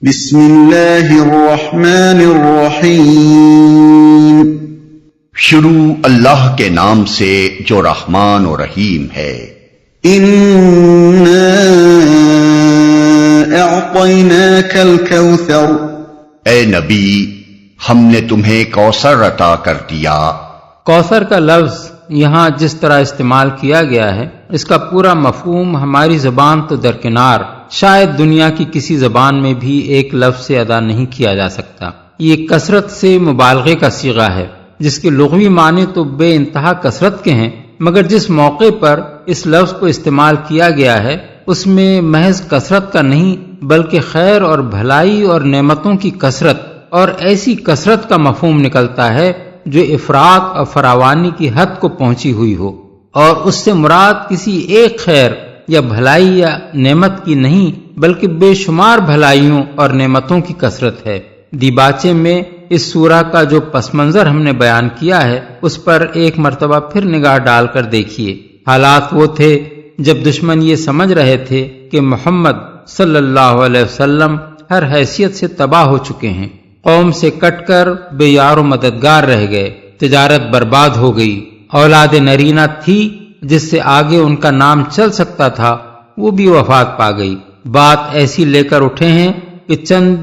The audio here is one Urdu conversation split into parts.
بسم اللہ الرحمن الرحیم۔ شروع اللہ کے نام سے جو رحمان و رحیم ہے۔ اِنَّا أَعْطَيْنَاكَ الْكَوْثَرَ، اے نبی ہم نے تمہیں کوثر عطا کر دیا۔ کوثر کا لفظ یہاں جس طرح استعمال کیا گیا ہے اس کا پورا مفہوم ہماری زبان تو درکنار، شاید دنیا کی کسی زبان میں بھی ایک لفظ سے ادا نہیں کیا جا سکتا۔ یہ کثرت سے مبالغے کا صیغہ ہے جس کے لغوی معنی تو بے انتہا کثرت کے ہیں، مگر جس موقع پر اس لفظ کو استعمال کیا گیا ہے اس میں محض کثرت کا نہیں بلکہ خیر اور بھلائی اور نعمتوں کی کثرت اور ایسی کثرت کا مفہوم نکلتا ہے جو افراط اور فراوانی کی حد کو پہنچی ہوئی ہو، اور اس سے مراد کسی ایک خیر یا بھلائی یا نعمت کی نہیں بلکہ بے شمار بھلائیوں اور نعمتوں کی کثرت ہے۔ دیباچے میں اس سورہ کا جو پس منظر ہم نے بیان کیا ہے اس پر ایک مرتبہ پھر نگاہ ڈال کر دیکھیے۔ حالات وہ تھے جب دشمن یہ سمجھ رہے تھے کہ محمد صلی اللہ علیہ وسلم ہر حیثیت سے تباہ ہو چکے ہیں، قوم سے کٹ کر بے یار و مددگار رہ گئے، تجارت برباد ہو گئی، اولاد نرینہ تھی جس سے آگے ان کا نام چل سکتا تھا وہ بھی وفات پا گئی۔ بات ایسی لے کر اٹھے ہیں کہ چند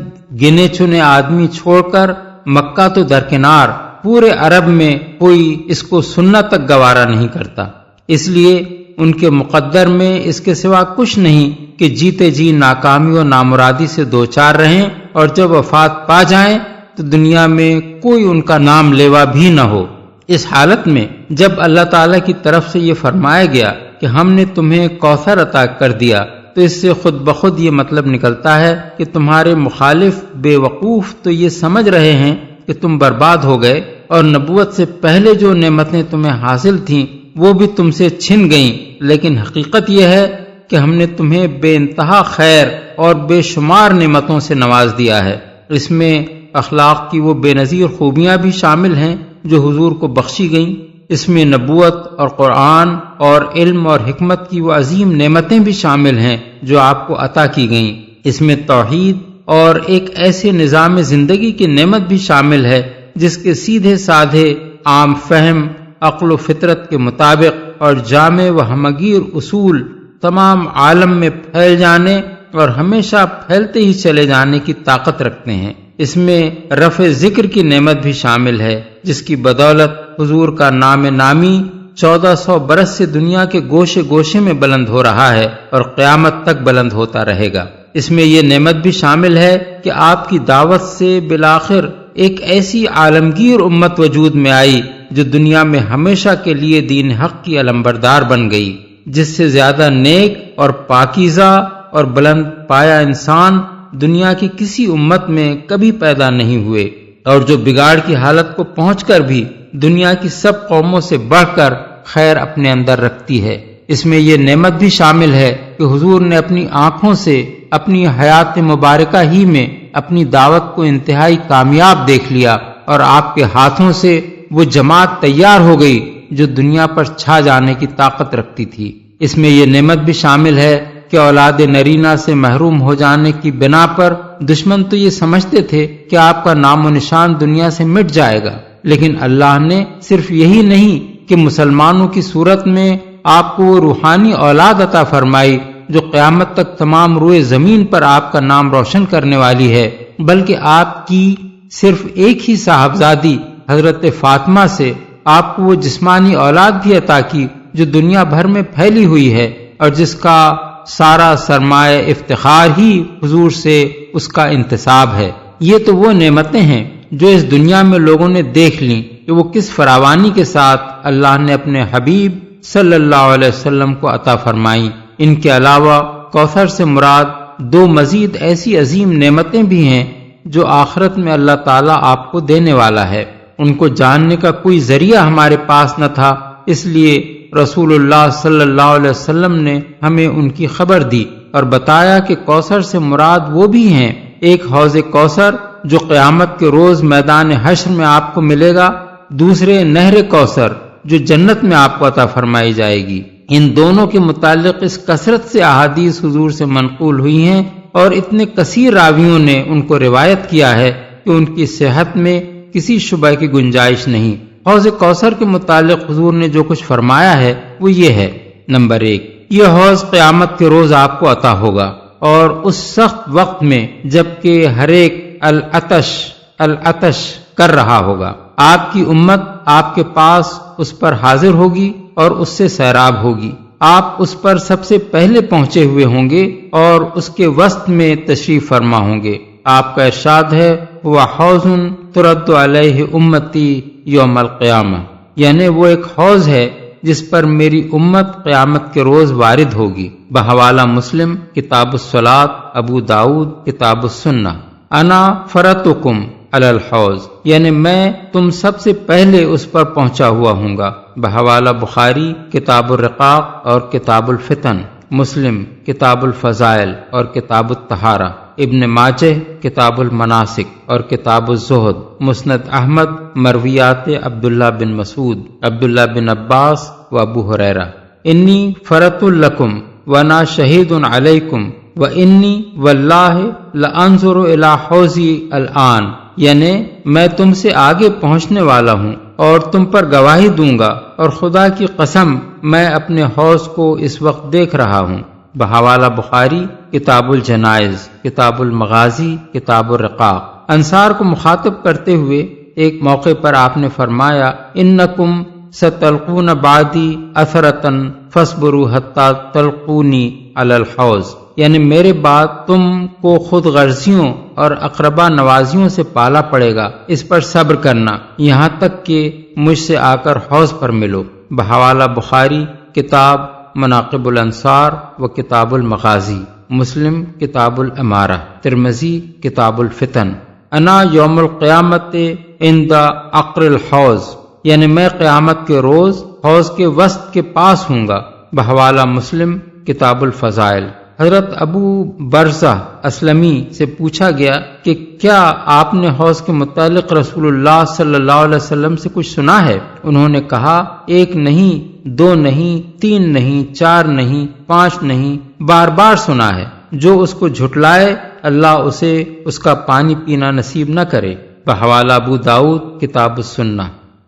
گنے چنے آدمی چھوڑ کر مکہ تو درکنار پورے عرب میں کوئی اس کو سننا تک گوارا نہیں کرتا، اس لیے ان کے مقدر میں اس کے سوا کچھ نہیں کہ جیتے جی ناکامی و نامرادی سے دوچار رہیں اور جب وفات پا جائیں تو دنیا میں کوئی ان کا نام لیوا بھی نہ ہو۔ اس حالت میں جب اللہ تعالیٰ کی طرف سے یہ فرمایا گیا کہ ہم نے تمہیں کوثر عطا کر دیا تو اس سے خود بخود یہ مطلب نکلتا ہے کہ تمہارے مخالف بے وقوف تو یہ سمجھ رہے ہیں کہ تم برباد ہو گئے اور نبوت سے پہلے جو نعمتیں تمہیں حاصل تھیں وہ بھی تم سے چھن گئیں، لیکن حقیقت یہ ہے کہ ہم نے تمہیں بے انتہا خیر اور بے شمار نعمتوں سے نواز دیا ہے۔ اس میں اخلاق کی وہ بے نظیر خوبیاں بھی شامل ہیں جو حضور کو بخشی گئیں، اس میں نبوت اور قرآن اور علم اور حکمت کی وہ عظیم نعمتیں بھی شامل ہیں جو آپ کو عطا کی گئیں، اس میں توحید اور ایک ایسے نظام زندگی کی نعمت بھی شامل ہے جس کے سیدھے سادھے عام فہم، عقل و فطرت کے مطابق اور جامع و ہمگیر اصول تمام عالم میں پھیل جانے اور ہمیشہ پھیلتے ہی چلے جانے کی طاقت رکھتے ہیں۔ اس میں رفع ذکر کی نعمت بھی شامل ہے جس کی بدولت حضور کا نام نامی 1400 برس سے دنیا کے گوشے گوشے میں بلند ہو رہا ہے اور قیامت تک بلند ہوتا رہے گا۔ اس میں یہ نعمت بھی شامل ہے کہ آپ کی دعوت سے بالآخر ایک ایسی عالمگیر امت وجود میں آئی جو دنیا میں ہمیشہ کے لیے دین حق کی علمبردار بن گئی، جس سے زیادہ نیک اور پاکیزہ اور بلند پایا انسان دنیا کی کسی امت میں کبھی پیدا نہیں ہوئے، اور جو بگاڑ کی حالت کو پہنچ کر بھی دنیا کی سب قوموں سے بڑھ کر خیر اپنے اندر رکھتی ہے۔ اس میں یہ نعمت بھی شامل ہے کہ حضور نے اپنی آنکھوں سے اپنی حیات مبارکہ ہی میں اپنی دعوت کو انتہائی کامیاب دیکھ لیا اور آپ کے ہاتھوں سے وہ جماعت تیار ہو گئی جو دنیا پر چھا جانے کی طاقت رکھتی تھی۔ اس میں یہ نعمت بھی شامل ہے کہ اولاد نرینہ سے محروم ہو جانے کی بنا پر دشمن تو یہ سمجھتے تھے کہ آپ کا نام و نشان دنیا سے مٹ جائے گا، لیکن اللہ نے صرف یہی نہیں کہ مسلمانوں کی صورت میں آپ کو وہ روحانی اولاد عطا فرمائی جو قیامت تک تمام روئے زمین پر آپ کا نام روشن کرنے والی ہے، بلکہ آپ کی صرف ایک ہی صاحبزادی حضرت فاطمہ سے آپ کو وہ جسمانی اولاد بھی عطا کی جو دنیا بھر میں پھیلی ہوئی ہے اور جس کا سارا سرمایہ افتخار ہی حضور سے اس کا انتساب ہے۔ یہ تو وہ نعمتیں ہیں جو اس دنیا میں لوگوں نے دیکھ لیں کہ وہ کس فراوانی کے ساتھ اللہ نے اپنے حبیب صلی اللہ علیہ وسلم کو عطا فرمائی۔ ان کے علاوہ کوثر سے مراد دو مزید ایسی عظیم نعمتیں بھی ہیں جو آخرت میں اللہ تعالیٰ آپ کو دینے والا ہے۔ ان کو جاننے کا کوئی ذریعہ ہمارے پاس نہ تھا، اس لیے رسول اللہ صلی اللہ علیہ وسلم نے ہمیں ان کی خبر دی اور بتایا کہ کوثر سے مراد وہ بھی ہیں، ایک حوض کوثر جو قیامت کے روز میدان حشر میں آپ کو ملے گا، دوسرے نہر کوثر جو جنت میں آپ کو عطا فرمائی جائے گی۔ ان دونوں کے متعلق اس کثرت سے احادیث حضور سے منقول ہوئی ہیں اور اتنے کثیر راویوں نے ان کو روایت کیا ہے کہ ان کی صحت میں کسی شبہ کی گنجائش نہیں۔ حوض کوثر کے متعلق حضور نے جو کچھ فرمایا ہے وہ یہ ہے: نمبر 1، یہ حوض قیامت کے روز آپ کو عطا ہوگا، اور اس سخت وقت میں جب کہ ہر ایک العطش کر رہا ہوگا۔ آپ کی امت آپ کے پاس اس پر حاضر ہوگی اور اس سے سیراب ہوگی۔ آپ اس پر سب سے پہلے پہنچے ہوئے ہوں گے اور اس کے وسط میں تشریف فرما ہوں گے۔ آپ کا ارشاد ہے: وَحَوْضٌ تُرَدُّ عَلَيْهِ أُمَّتِي يَوْمَ الْقِيَامَةِ، یعنی وہ ایک حوض ہے جس پر میری امت قیامت کے روز وارد ہوگی۔ بحوالہ مسلم، کتاب الصلاۃ، ابو داؤد، کتاب السنہ۔ انا فرتکم علی الحوض، یعنی میں تم سب سے پہلے اس پر پہنچا ہوا ہوں گا۔ بحوالہ بخاری، کتاب الرقاق اور کتاب الفتن، مسلم، کتاب الفضائل اور کتاب الطہارہ، ابن ماجہ، کتاب المناسک اور کتاب الزہد، مسند احمد، مرویات عبداللہ بن مسعود، عبداللہ بن عباس و ابو ہریرہ۔ انی فرط لکم وانا شہید علیکم وانی واللہ لانظر الی حوضی الآن، یعنی میں تم سے آگے پہنچنے والا ہوں اور تم پر گواہی دوں گا، اور خدا کی قسم میں اپنے حوض کو اس وقت دیکھ رہا ہوں۔ بحوالہ بخاری، کتاب الجنائز، کتاب المغازی، کتاب الرقاق۔ انصار کو مخاطب کرتے ہوئے ایک موقع پر آپ نے فرمایا: انکم ستلقون بعدی اثرتن فاصبروا حتی تلقونی علی الحوض، یعنی میرے بعد تم کو خود غرضیوں اور اقربا نوازیوں سے پالا پڑے گا، اس پر صبر کرنا یہاں تک کہ مجھ سے آ کر حوض پر ملو۔ بحوالہ بخاری، کتاب مناقب الانصار و کتاب المغازی، مسلم، کتاب الامارہ، ترمذی، کتاب الفتن۔ انا یوم القیامت عند عقر الحوض، یعنی میں قیامت کے روز حوض کے وسط کے پاس ہوں گا۔ بحوالہ مسلم، کتاب الفضائل۔ حضرت ابو برزہ اسلمی سے پوچھا گیا کہ کیا آپ نے حوض کے متعلق رسول اللہ صلی اللہ علیہ وسلم سے کچھ سنا ہے؟ انہوں نے کہا: 1 نہیں، 2 نہیں، 3 نہیں، 4 نہیں، 5 نہیں، بار بار سنا ہے۔ جو اس کو جھٹلائے اللہ اسے اس کا پانی پینا نصیب نہ کرے۔ بحوالہ ابو داؤد، کتاب السنہ۔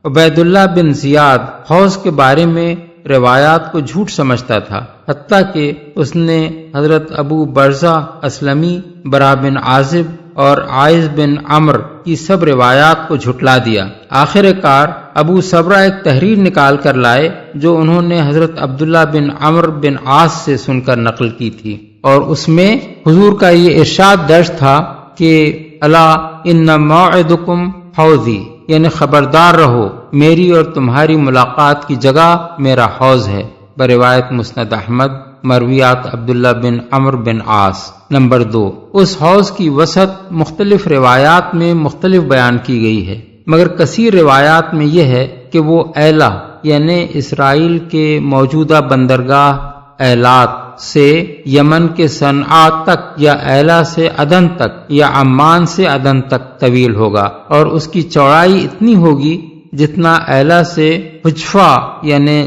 عبید اللہ بن زیاد حوض کے بارے میں روایات کو جھوٹ سمجھتا تھا، حتیٰ کہ اس نے حضرت ابو برزہ اسلمی، برا بن عازب اور عائز بن عمر کی سب روایات کو جھٹلا دیا۔ آخر کار ابو صبرہ ایک تحریر نکال کر لائے جو انہوں نے حضرت عبداللہ بن عمر بن عاص سے سن کر نقل کی تھی، اور اس میں حضور کا یہ ارشاد درج تھا کہ الا ان موعدکم حوضی، یعنی خبردار رہو، میری اور تمہاری ملاقات کی جگہ میرا حوض ہے۔ بروایت مسند احمد، مرویات عبداللہ بن عمر بن عاص۔ نمبر 2، اس حوض کی وسعت مختلف روایات میں مختلف بیان کی گئی ہے، مگر کثیر روایات میں یہ ہے کہ وہ ایلا، یعنی اسرائیل کے موجودہ بندرگاہ ایلات سے یمن کے صنعا تک، یا ایلا سے عدن تک، یا عمان سے عدن تک طویل ہوگا، اور اس کی چوڑائی اتنی ہوگی جتنا ایلا سے حجفہ یعنی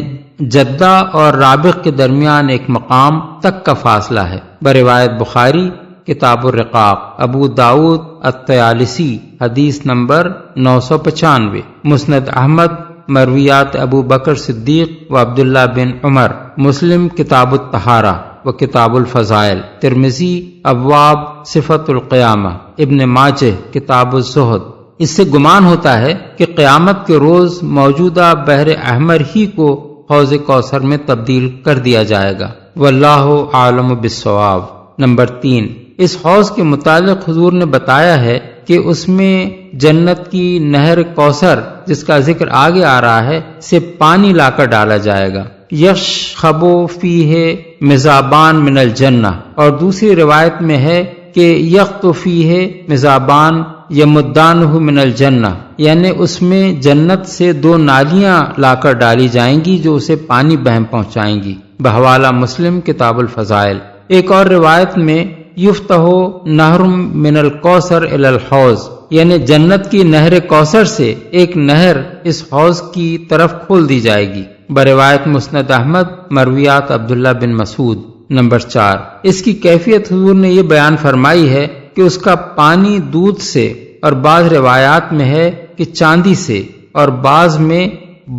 جدہ اور رابغ کے درمیان ایک مقام تک کا فاصلہ ہے۔ بروایت بخاری، کتاب الرقاق، ابو داؤد الطیالسی، حدیث نمبر 995، مسند احمد، مرویات ابو بکر صدیق و عبداللہ بن عمر، مسلم، کتاب الطہارہ و کتاب الفضائل، ترمذی، ابواب صفت القیامہ، ابن ماجہ، کتاب الزہد۔ اس سے گمان ہوتا ہے کہ قیامت کے روز موجودہ بحر احمر ہی کو حوض کوثر میں تبدیل کر دیا جائے گا، واللہ عالم بالصواب۔ نمبر 3، اس حوض کے متعلق حضور نے بتایا ہے کہ اس میں جنت کی نہر کوثر، جس کا ذکر آگے آ رہا ہے، سے پانی لا کر ڈالا جائے گا۔ یشخب فیہ مزابان من الجنہ، اور دوسری روایت میں ہے کہ یخت فیہ مزابان یمدانہ من الجنہ، یعنی اس میں جنت سے 2 نالیاں لا کر ڈالی جائیں گی جو اسے پانی بہم پہنچائیں گی۔ بحوالہ مسلم، کتاب الفضائل۔ ایک اور روایت میں یفتح نہر من الکوثر الی الحوض، یعنی جنت کی نہر کوثر سے ایک نہر اس حوض کی طرف کھول دی جائے گی۔ بروایت مسند احمد، مرویات عبداللہ بن مسعود۔ نمبر 4، اس کی کیفیت حضور نے یہ بیان فرمائی ہے کہ اس کا پانی دودھ سے، اور بعض روایات میں ہے کہ چاندی سے، اور بعض میں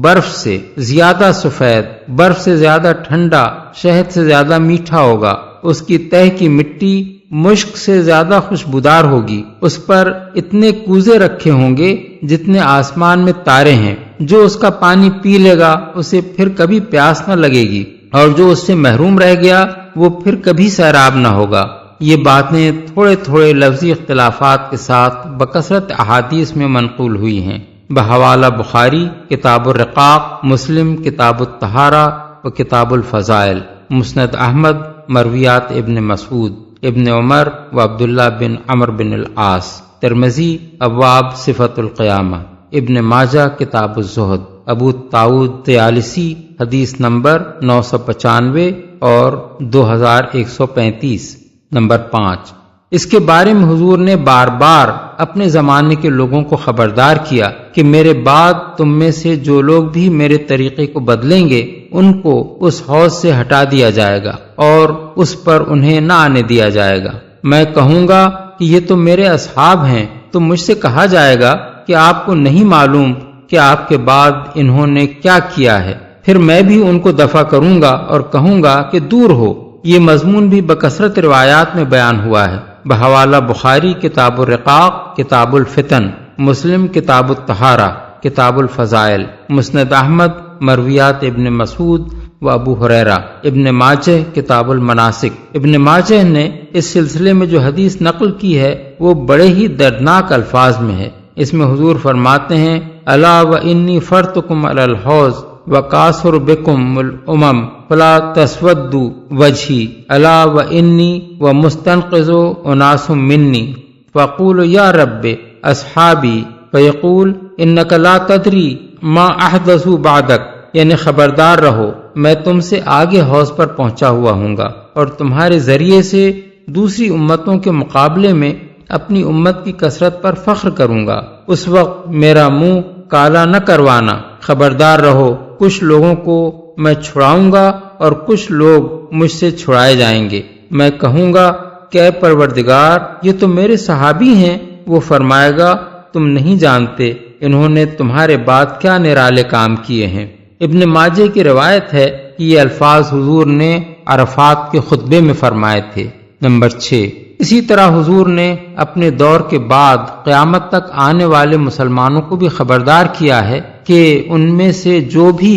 برف سے زیادہ سفید، برف سے زیادہ ٹھنڈا، شہد سے زیادہ میٹھا ہوگا، اس کی تہ کی مٹی مشک سے زیادہ خوشبودار ہوگی، اس پر اتنے کوزے رکھے ہوں گے جتنے آسمان میں تارے ہیں، جو اس کا پانی پی لے گا اسے پھر کبھی پیاس نہ لگے گی، اور جو اس سے محروم رہ گیا وہ پھر کبھی سیراب نہ ہوگا۔ یہ باتیں تھوڑے تھوڑے لفظی اختلافات کے ساتھ بکثرت احادیث میں منقول ہوئی ہیں، بحوالہ بخاری کتاب الرقاق، مسلم کتاب الطہارہ و کتاب الفضائل، مسند احمد مرویات ابن مسعود، ابن عمر و عبداللہ بن عمر بن العاص، ترمذی ابواب صفت القیامہ، ابن ماجہ کتاب الزہد، ابو داؤد طیالسی حدیث نمبر 995 اور 2135۔ نمبر 5، اس کے بارے میں حضور نے بار بار اپنے زمانے کے لوگوں کو خبردار کیا کہ میرے بعد تم میں سے جو لوگ بھی میرے طریقے کو بدلیں گے ان کو اس حوض سے ہٹا دیا جائے گا اور اس پر انہیں نہ آنے دیا جائے گا۔ میں کہوں گا کہ یہ تو میرے اصحاب ہیں، تو مجھ سے کہا جائے گا کہ آپ کو نہیں معلوم کہ آپ کے بعد انہوں نے کیا کیا ہے، پھر میں بھی ان کو دفع کروں گا اور کہوں گا کہ دور ہو۔ یہ مضمون بھی بکثرت روایات میں بیان ہوا ہے، بحوالہ بخاری کتاب الرقاق، کتاب الفتن، مسلم کتاب الطہارہ، کتاب الفضائل، مسند احمد مرویات ابن مسعود و ابو ہریرہ، ابن ماجہ کتاب المناسک۔ ابن ماجہ نے اس سلسلے میں جو حدیث نقل کی ہے وہ بڑے ہی دردناک الفاظ میں ہے۔ اس میں حضور فرماتے ہیں، الا و انی فرتکم علی الحوض وکاثر بکم الامم فلا تسودوا وجہی، الا و انی و مستنقذ اناس منی فقول یا رب اصحابی فیقول انک لا تدری ما احدثوا بعدک، یعنی خبردار رہو میں تم سے آگے حوض پر پہنچا ہوا ہوں گا اور تمہارے ذریعے سے دوسری امتوں کے مقابلے میں اپنی امت کی کثرت پر فخر کروں گا، اس وقت میرا منہ کالا نہ کروانا، خبردار رہو کچھ لوگوں کو میں چھڑاؤں گا اور کچھ لوگ مجھ سے چھڑائے جائیں گے۔ میں کہوں گا کہ اے پروردگار یہ تو میرے صحابی ہیں، وہ فرمائے گا تم نہیں جانتے انہوں نے تمہارے بعد کیا نرالے کام کیے ہیں۔ ابن ماجہ کی روایت ہے کہ یہ الفاظ حضور نے عرفات کے خطبے میں فرمائے تھے۔ نمبر 6، اسی طرح حضور نے اپنے دور کے بعد قیامت تک آنے والے مسلمانوں کو بھی خبردار کیا ہے کہ ان میں سے جو بھی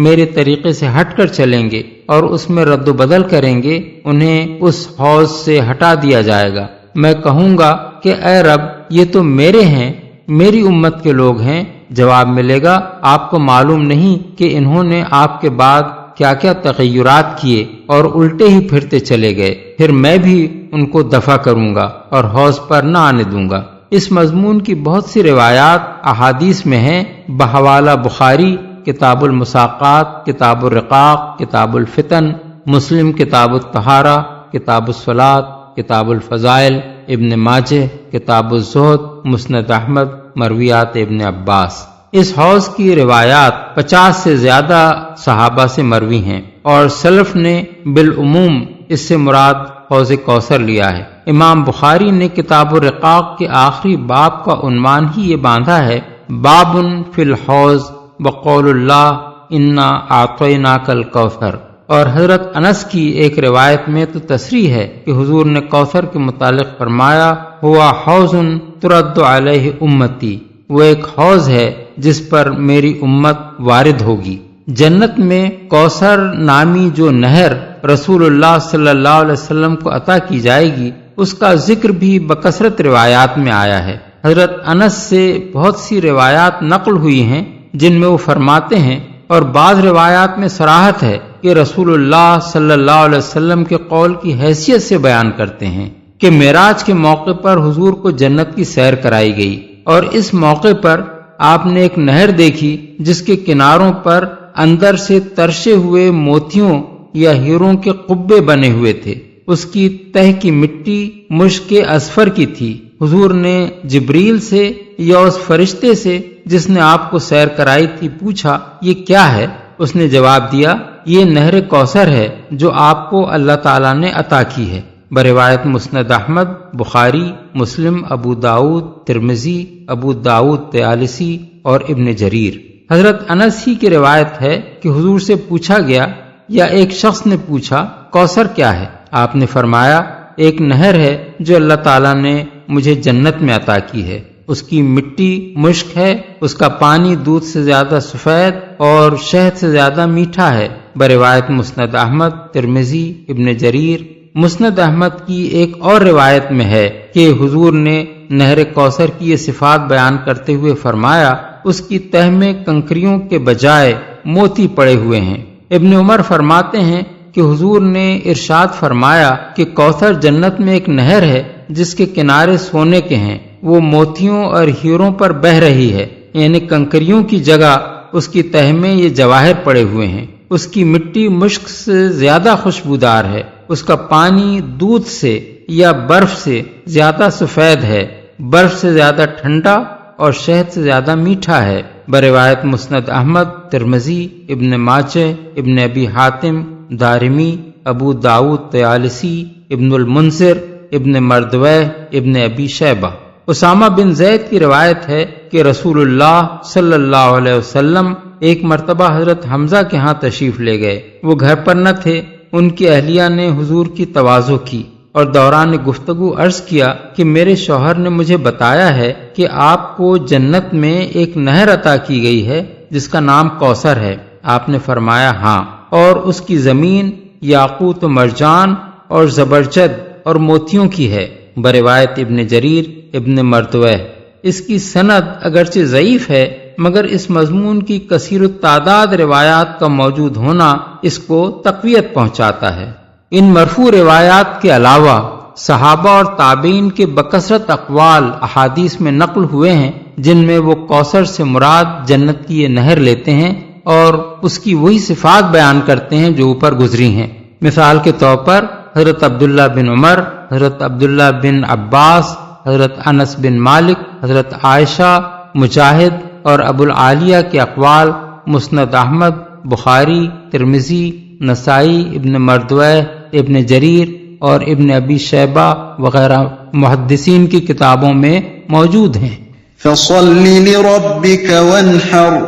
میرے طریقے سے ہٹ کر چلیں گے اور اس میں رد و بدل کریں گے انہیں اس حوض سے ہٹا دیا جائے گا۔ میں کہوں گا کہ اے رب یہ تو میرے ہیں، میری امت کے لوگ ہیں۔ جواب ملے گا آپ کو معلوم نہیں کہ انہوں نے آپ کے بعد کیا کیا تغیرات کیے اور الٹے ہی پھرتے چلے گئے، پھر میں بھی ان کو دفع کروں گا اور حوض پر نہ آنے دوں گا۔ اس مضمون کی بہت سی روایات احادیث میں ہیں، بحوالہ بخاری کتاب المساقات، کتاب الرقاق، کتاب الفتن، مسلم کتاب الطہارہ، کتاب الصلاۃ، کتاب الفضائل، ابن ماجہ کتاب الزہد، مسند احمد مرویات ابن عباس۔ اس حوض کی روایات 50 سے زیادہ صحابہ سے مروی ہیں اور سلف نے بالعموم اس سے مراد حوض کوثر لیا ہے۔ امام بخاری نے کتاب الرقاق کے آخری باب کا عنوان ہی یہ باندھا ہے، باب فی الحوض وقول اللہ انا اعطیناک الکوثر۔ اور حضرت انس کی ایک روایت میں تو تصریح ہے کہ حضور نے کوثر کے متعلق فرمایا، ہوا حوض ترد علیہ امتی، وہ ایک حوض ہے جس پر میری امت وارد ہوگی۔ جنت میں کوثر نامی جو نہر رسول اللہ صلی اللہ علیہ وسلم کو عطا کی جائے گی اس کا ذکر بھی بکثرت روایات میں آیا ہے۔ حضرت انس سے بہت سی روایات نقل ہوئی ہیں جن میں وہ فرماتے ہیں، اور بعض روایات میں صراحت ہے کہ رسول اللہ صلی اللہ علیہ وسلم کے قول کی حیثیت سے بیان کرتے ہیں کہ معراج کے موقع پر حضور کو جنت کی سیر کرائی گئی اور اس موقع پر آپ نے ایک نہر دیکھی جس کے کناروں پر اندر سے ترشے ہوئے موتیوں یا ہیروں کے قبے بنے ہوئے تھے، اس کی تہ کی مٹی مشک اصفر کی تھی۔ حضور نے جبریل سے یا اس فرشتے سے جس نے آپ کو سیر کرائی تھی پوچھا یہ کیا ہے؟ اس نے جواب دیا یہ نہر کوثر ہے جو آپ کو اللہ تعالیٰ نے عطا کی ہے۔ بروایت مسند احمد، بخاری، مسلم، ابو داؤد، ترمذی، ابو داؤد طیالسی اور ابن جریر۔ حضرت انس ہی کی روایت ہے کہ حضور سے پوچھا گیا یا ایک شخص نے پوچھا کوثر کیا ہے؟ آپ نے فرمایا ایک نہر ہے جو اللہ تعالیٰ نے مجھے جنت میں عطا کی ہے، اس کی مٹی مشک ہے، اس کا پانی دودھ سے زیادہ سفید اور شہد سے زیادہ میٹھا ہے۔ بروایت مسند احمد، ترمذی، ابن جریر۔ مسند احمد کی ایک اور روایت میں ہے کہ حضور نے نہر کوثر کی یہ صفات بیان کرتے ہوئے فرمایا اس کی تہ میں کنکریوں کے بجائے موتی پڑے ہوئے ہیں۔ ابن عمر فرماتے ہیں کہ حضور نے ارشاد فرمایا کہ کوثر جنت میں ایک نہر ہے جس کے کنارے سونے کے ہیں، وہ موتیوں اور ہیروں پر بہہ رہی ہے، یعنی کنکریوں کی جگہ اس کی تہ میں یہ جواہر پڑے ہوئے ہیں۔ اس کی مٹی مشک سے زیادہ خوشبودار ہے، اس کا پانی دودھ سے یا برف سے زیادہ سفید ہے، برف سے زیادہ ٹھنڈا اور شہد سے زیادہ میٹھا ہے۔ بروایت مسند احمد، ترمذی، ابن ماجہ، ابن ابی حاتم، دارمی، ابو داؤد طیالسی، ابن المنذر، ابن مردوہ، ابن ابی شیبہ۔ اسامہ بن زید کی روایت ہے کہ رسول اللہ صلی اللہ علیہ وسلم ایک مرتبہ حضرت حمزہ کے ہاں تشریف لے گئے۔ وہ گھر پر نہ تھے، ان کی اہلیہ نے حضور کی تواضع کی اور دوران گفتگو عرض کیا کہ میرے شوہر نے مجھے بتایا ہے کہ آپ کو جنت میں ایک نہر عطا کی گئی ہے جس کا نام کوثر ہے۔ آپ نے فرمایا ہاں، اور اس کی زمین یاقوت و مرجان اور زبرجد اور موتیوں کی ہے۔ بروایت ابن جریر، ابن مردوہ۔ اس کی سند اگرچہ ضعیف ہے مگر اس مضمون کی کثیر التعداد روایات کا موجود ہونا اس کو تقویت پہنچاتا ہے۔ ان مرفوع روایات کے علاوہ صحابہ اور تابعین کے بکثرت اقوال احادیث میں نقل ہوئے ہیں جن میں وہ کوثر سے مراد جنت کی یہ نہر لیتے ہیں اور اس کی وہی صفات بیان کرتے ہیں جو اوپر گزری ہیں۔ مثال کے طور پر حضرت عبداللہ بن عمر، حضرت عبداللہ بن عباس، حضرت انس بن مالک، حضرت عائشہ، مجاہد اور ابو العالیہ کے اقوال مسند احمد، بخاری، ترمذی، نسائی، ابن مردوہ، ابن جریر اور ابن ابی شیبہ وغیرہ محدثین کی کتابوں میں موجود ہیں۔ فصل لربك وانحر،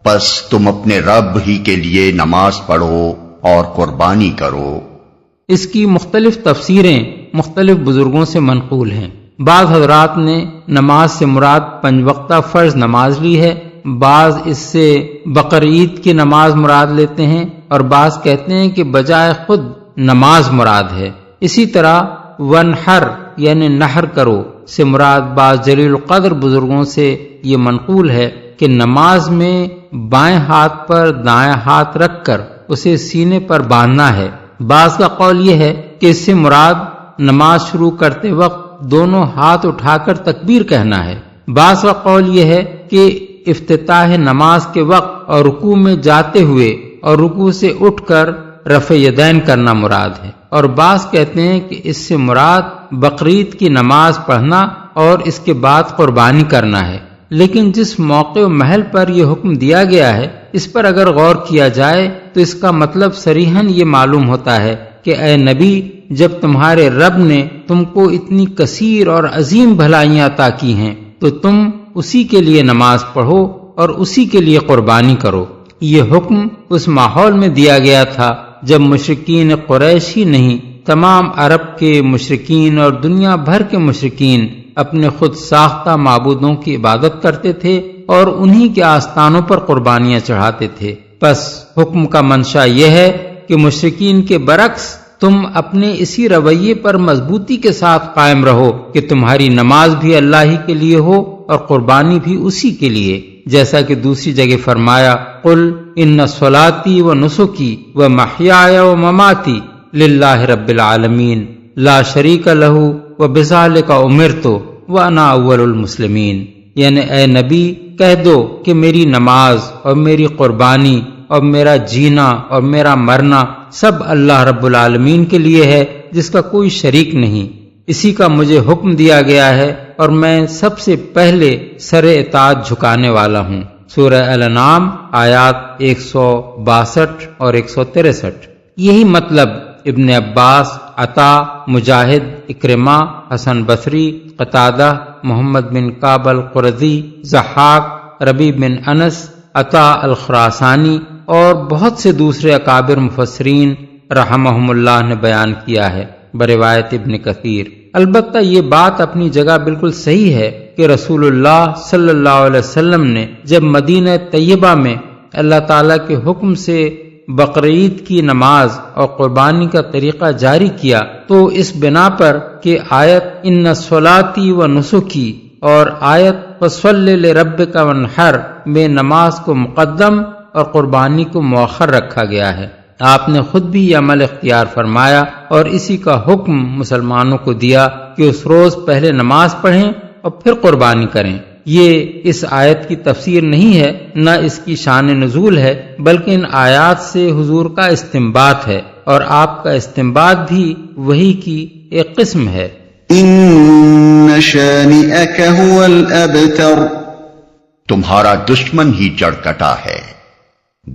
بس تم اپنے رب ہی کے لیے نماز پڑھو اور قربانی کرو۔ اس کی مختلف تفسیریں مختلف بزرگوں سے منقول ہیں۔ بعض حضرات نے نماز سے مراد 5 وقتہ فرض نماز لی ہے، بعض اس سے بقر عید کی نماز مراد لیتے ہیں اور بعض کہتے ہیں کہ بجائے خود نماز مراد ہے۔ اسی طرح ونحر یعنی نحر کرو سے مراد بعض جلیل القدر بزرگوں سے یہ منقول ہے کہ نماز میں بائیں ہاتھ پر دائیں ہاتھ رکھ کر اسے سینے پر باندھنا ہے۔ بعض کا قول یہ ہے کہ اس سے مراد نماز شروع کرتے وقت دونوں ہاتھ اٹھا کر تکبیر کہنا ہے۔ بعض کا قول یہ ہے کہ افتتاح نماز کے وقت اور رکوع میں جاتے ہوئے اور رکوع سے اٹھ کر رفع یدین کرنا مراد ہے، اور بعض کہتے ہیں کہ اس سے مراد بقرعید کی نماز پڑھنا اور اس کے بعد قربانی کرنا ہے۔ لیکن جس موقع و محل پر یہ حکم دیا گیا ہے اس پر اگر غور کیا جائے تو اس کا مطلب صریحاً یہ معلوم ہوتا ہے کہ اے نبی، جب تمہارے رب نے تم کو اتنی کثیر اور عظیم بھلائیاں عطا کی ہیں تو تم اسی کے لیے نماز پڑھو اور اسی کے لیے قربانی کرو۔ یہ حکم اس ماحول میں دیا گیا تھا جب مشرکین قریش ہی نہیں، تمام عرب کے مشرکین اور دنیا بھر کے مشرکین اپنے خود ساختہ معبودوں کی عبادت کرتے تھے اور انہی کے آستانوں پر قربانیاں چڑھاتے تھے۔ بس حکم کا منشا یہ ہے کہ مشرکین کے برعکس تم اپنے اسی رویے پر مضبوطی کے ساتھ قائم رہو کہ تمہاری نماز بھی اللہ ہی کے لیے ہو اور قربانی بھی اسی کے لیے، جیسا کہ دوسری جگہ فرمایا قل ان صلاتی و نسکی و محیای و مماتی للہ رب العالمین لا شریک لہ و بذالک امرت وانا اول المسلمین، یعنی اے نبی کہہ دو کہ میری نماز اور میری قربانی اور میرا جینا اور میرا مرنا سب اللہ رب العالمین کے لیے ہے جس کا کوئی شریک نہیں، اسی کا مجھے حکم دیا گیا ہے اور میں سب سے پہلے سر اطاعت جھکانے والا ہوں۔ سورہ الانعام آیات 162 اور 163۔ یہی مطلب ابن عباس، عطا، مجاہد، اکرمہ، حسن بصری، قتادہ، محمد بن کعب القرظی، ضحاک، ربیع بن انس، عطا الخراسانی اور بہت سے دوسرے اکابر مفسرین رحمہم اللہ نے بیان کیا ہے بروایت ابن کثیر۔ البتہ یہ بات اپنی جگہ بالکل صحیح ہے کہ رسول اللہ صلی اللہ علیہ وسلم نے جب مدینہ طیبہ میں اللہ تعالیٰ کے حکم سے بقرعید کی نماز اور قربانی کا طریقہ جاری کیا تو اس بنا پر کہ آیت ان صلاتی و نسکی اور آیت فصلی لربک وانحر میں نماز کو مقدم اور قربانی کو مؤخر رکھا گیا ہے۔ آپ نے خود بھی یہ عمل اختیار فرمایا اور اسی کا حکم مسلمانوں کو دیا کہ اس روز پہلے نماز پڑھیں اور پھر قربانی کریں۔ یہ اس آیت کی تفسیر نہیں ہے، نہ اس کی شان نزول ہے، بلکہ ان آیات سے حضور کا استنباط ہے، اور آپ کا استنباط بھی وحی کی ایک قسم ہے۔ ان شانئک هو الابتر، تمہارا دشمن ہی جڑ کٹا ہے۔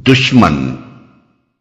دشمن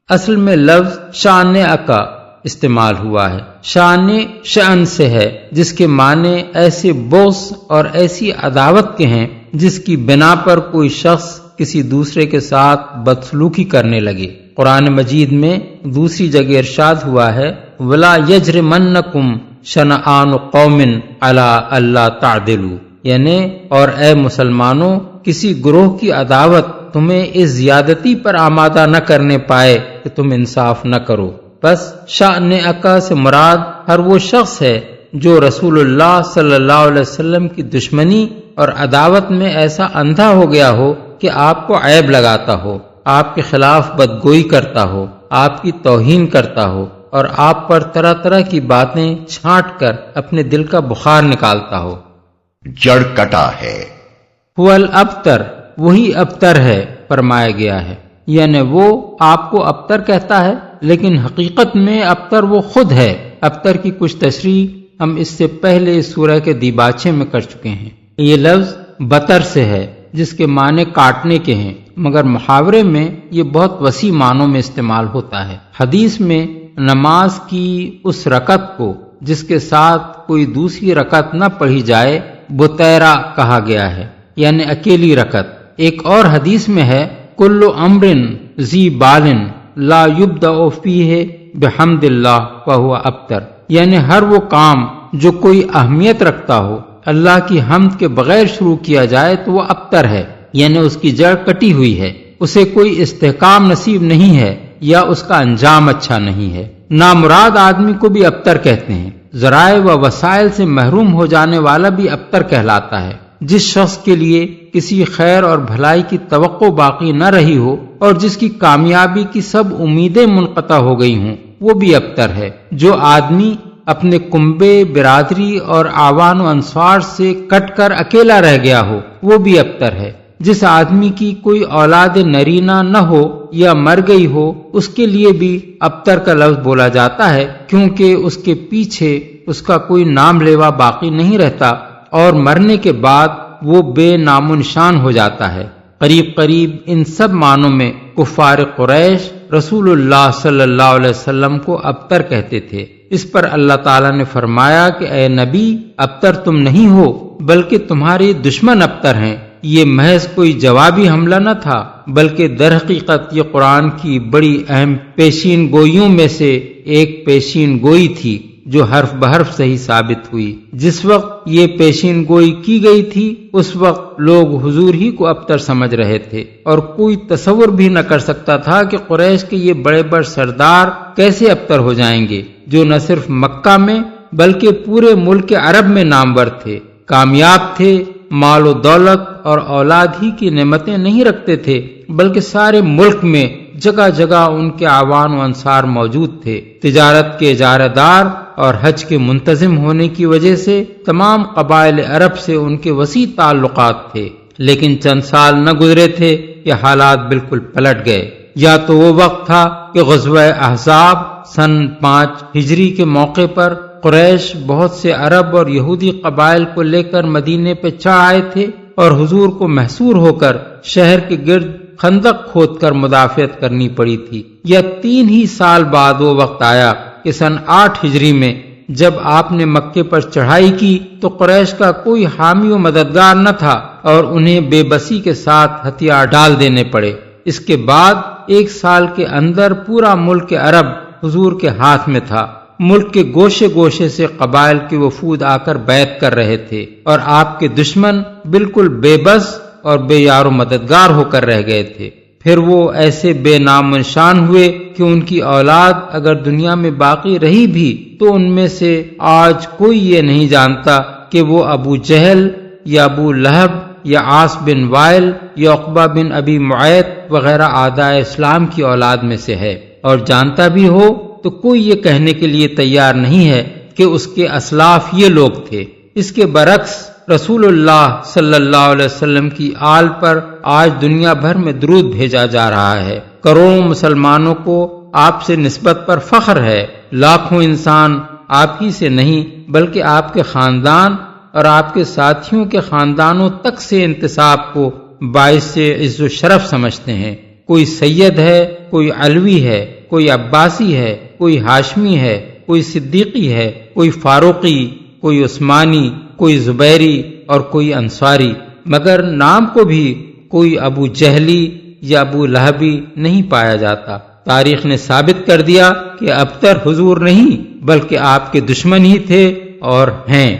اصل میں لفظ شان اکا استعمال ہوا ہے۔ شان شأن سے ہے، جس کے معنی ایسے بغض اور ایسی عداوت کے ہیں جس کی بنا پر کوئی شخص کسی دوسرے کے ساتھ بدسلوکی کرنے لگے۔ قرآن مجید میں دوسری جگہ ارشاد ہوا ہے وَلَا يَجْرِمَنَّكُمْ شَنَآنُ قَوْمٍ عَلَىٰ أَلَّا تَعْدِلُوا، یعنی اور اے مسلمانوں کسی گروہ کی عداوت تمہیں اس زیادتی پر آمادہ نہ کرنے پائے کہ تم انصاف نہ کرو۔ بس شأن اکا سے مراد ہر وہ شخص ہے جو رسول اللہ صلی اللہ علیہ وسلم کی دشمنی اور عداوت میں ایسا اندھا ہو گیا ہو کہ آپ کو عیب لگاتا ہو، آپ کے خلاف بدگوئی کرتا ہو، آپ کی توہین کرتا ہو اور آپ پر طرح طرح کی باتیں چھانٹ کر اپنے دل کا بخار نکالتا ہو۔ جڑ کٹا ہے۔ هو الابتر، وہی ابتر ہے فرمایا گیا ہے، یعنی وہ آپ کو ابتر کہتا ہے لیکن حقیقت میں ابتر وہ خود ہے۔ ابتر کی کچھ تشریح ہم اس سے پہلے سورہ کے دیباچے میں کر چکے ہیں۔ یہ لفظ بتر سے ہے جس کے معنی کاٹنے کے ہیں، مگر محاورے میں یہ بہت وسیع معنوں میں استعمال ہوتا ہے۔ حدیث میں نماز کی اس رکعت کو جس کے ساتھ کوئی دوسری رکعت نہ پڑھی جائے بتیرا کہا گیا ہے، یعنی اکیلی رکعت۔ ایک اور حدیث میں ہے کل امر ذی بال لا یبدأ فیہ بحمد اللہ فہو ابتر، یعنی ہر وہ کام جو کوئی اہمیت رکھتا ہو اللہ کی حمد کے بغیر شروع کیا جائے تو وہ ابتر ہے، یعنی اس کی جڑ کٹی ہوئی ہے، اسے کوئی استحکام نصیب نہیں ہے یا اس کا انجام اچھا نہیں ہے۔ نامراد آدمی کو بھی ابتر کہتے ہیں۔ ذرائع و وسائل سے محروم ہو جانے والا بھی ابتر کہلاتا ہے۔ جس شخص کے لیے کسی خیر اور بھلائی کی توقع باقی نہ رہی ہو اور جس کی کامیابی کی سب امیدیں منقطع ہو گئی ہوں وہ بھی ابتر ہے۔ جو آدمی اپنے کنبے، برادری اور اعوان و انصار سے کٹ کر اکیلا رہ گیا ہو وہ بھی ابتر ہے۔ جس آدمی کی کوئی اولاد نرینہ نہ ہو یا مر گئی ہو اس کے لیے بھی ابتر کا لفظ بولا جاتا ہے، کیونکہ اس کے پیچھے اس کا کوئی نام لیوا باقی نہیں رہتا اور مرنے کے بعد وہ بے نام و نشان ہو جاتا ہے۔ قریب قریب ان سب معنوں میں کفار قریش رسول اللہ صلی اللہ علیہ وسلم کو ابتر کہتے تھے۔ اس پر اللہ تعالیٰ نے فرمایا کہ اے نبی ابتر تم نہیں ہو بلکہ تمہارے دشمن ابتر ہیں۔ یہ محض کوئی جوابی حملہ نہ تھا بلکہ در حقیقت یہ قرآن کی بڑی اہم پیشین گوئیوں میں سے ایک پیشین گوئی تھی جو حرف بحرف صحیح ثابت ہوئی۔ جس وقت یہ پیشین گوئی کی گئی تھی اس وقت لوگ حضور ہی کو ابتر سمجھ رہے تھے اور کوئی تصور بھی نہ کر سکتا تھا کہ قریش کے یہ بڑے بڑے سردار کیسے ابتر ہو جائیں گے جو نہ صرف مکہ میں بلکہ پورے ملک عرب میں نامور تھے، کامیاب تھے، مال و دولت اور اولاد ہی کی نعمتیں نہیں رکھتے تھے بلکہ سارے ملک میں جگہ جگہ ان کے اعوان و انصار موجود تھے۔ تجارت کے اجارہ دار اور حج کے منتظم ہونے کی وجہ سے تمام قبائل عرب سے ان کے وسیع تعلقات تھے، لیکن چند سال نہ گزرے تھے کہ حالات بالکل پلٹ گئے۔ یا تو وہ وقت تھا کہ غزوہ احزاب سن 5 ہجری کے موقع پر قریش بہت سے عرب اور یہودی قبائل کو لے کر مدینے پہ چڑھ آئے تھے، اور حضور کو محصور ہو کر شہر کے گرد خندق کھود کر مدافعت کرنی پڑی تھی۔ یا 3 ہی سال بعد وہ وقت آیا کہ سن 8 ہجری میں جب آپ نے مکے پر چڑھائی کی تو قریش کا کوئی حامی و مددگار نہ تھا اور انہیں بے بسی کے ساتھ ہتھیار ڈال دینے پڑے۔ اس کے بعد 1 سال کے اندر پورا ملک عرب حضور کے ہاتھ میں تھا۔ ملک کے گوشے گوشے سے قبائل کے وفود آ کر بیعت کر رہے تھے اور آپ کے دشمن بالکل بے بس اور بے یار و مددگار ہو کر رہ گئے تھے۔ پھر وہ ایسے بے نام و نشان ہوئے کہ ان کی اولاد اگر دنیا میں باقی رہی بھی تو ان میں سے آج کوئی یہ نہیں جانتا کہ وہ ابو جہل یا ابو لہب یا عاص بن وائل یا عقبہ بن ابی معیط وغیرہ اعداء اسلام کی اولاد میں سے ہے، اور جانتا بھی ہو تو کوئی یہ کہنے کے لیے تیار نہیں ہے کہ اس کے اسلاف یہ لوگ تھے۔ اس کے برعکس رسول اللہ صلی اللہ علیہ وسلم کی آل پر آج دنیا بھر میں درود بھیجا جا رہا ہے۔ کروڑوں مسلمانوں کو آپ سے نسبت پر فخر ہے۔ لاکھوں انسان آپ ہی سے نہیں بلکہ آپ کے خاندان اور آپ کے ساتھیوں کے خاندانوں تک سے انتساب کو باعث عز و شرف سمجھتے ہیں۔ کوئی سید ہے، کوئی علوی ہے، کوئی عباسی ہے، کوئی ہاشمی ہے، کوئی صدیقی ہے، کوئی فاروقی، کوئی عثمانی، کوئی زبیری اور کوئی انصاری، مگر نام کو بھی کوئی ابو جہلی یا ابو لہبی نہیں پایا جاتا۔ تاریخ نے ثابت کر دیا کہ ابتر حضور نہیں بلکہ آپ کے دشمن ہی تھے اور ہیں۔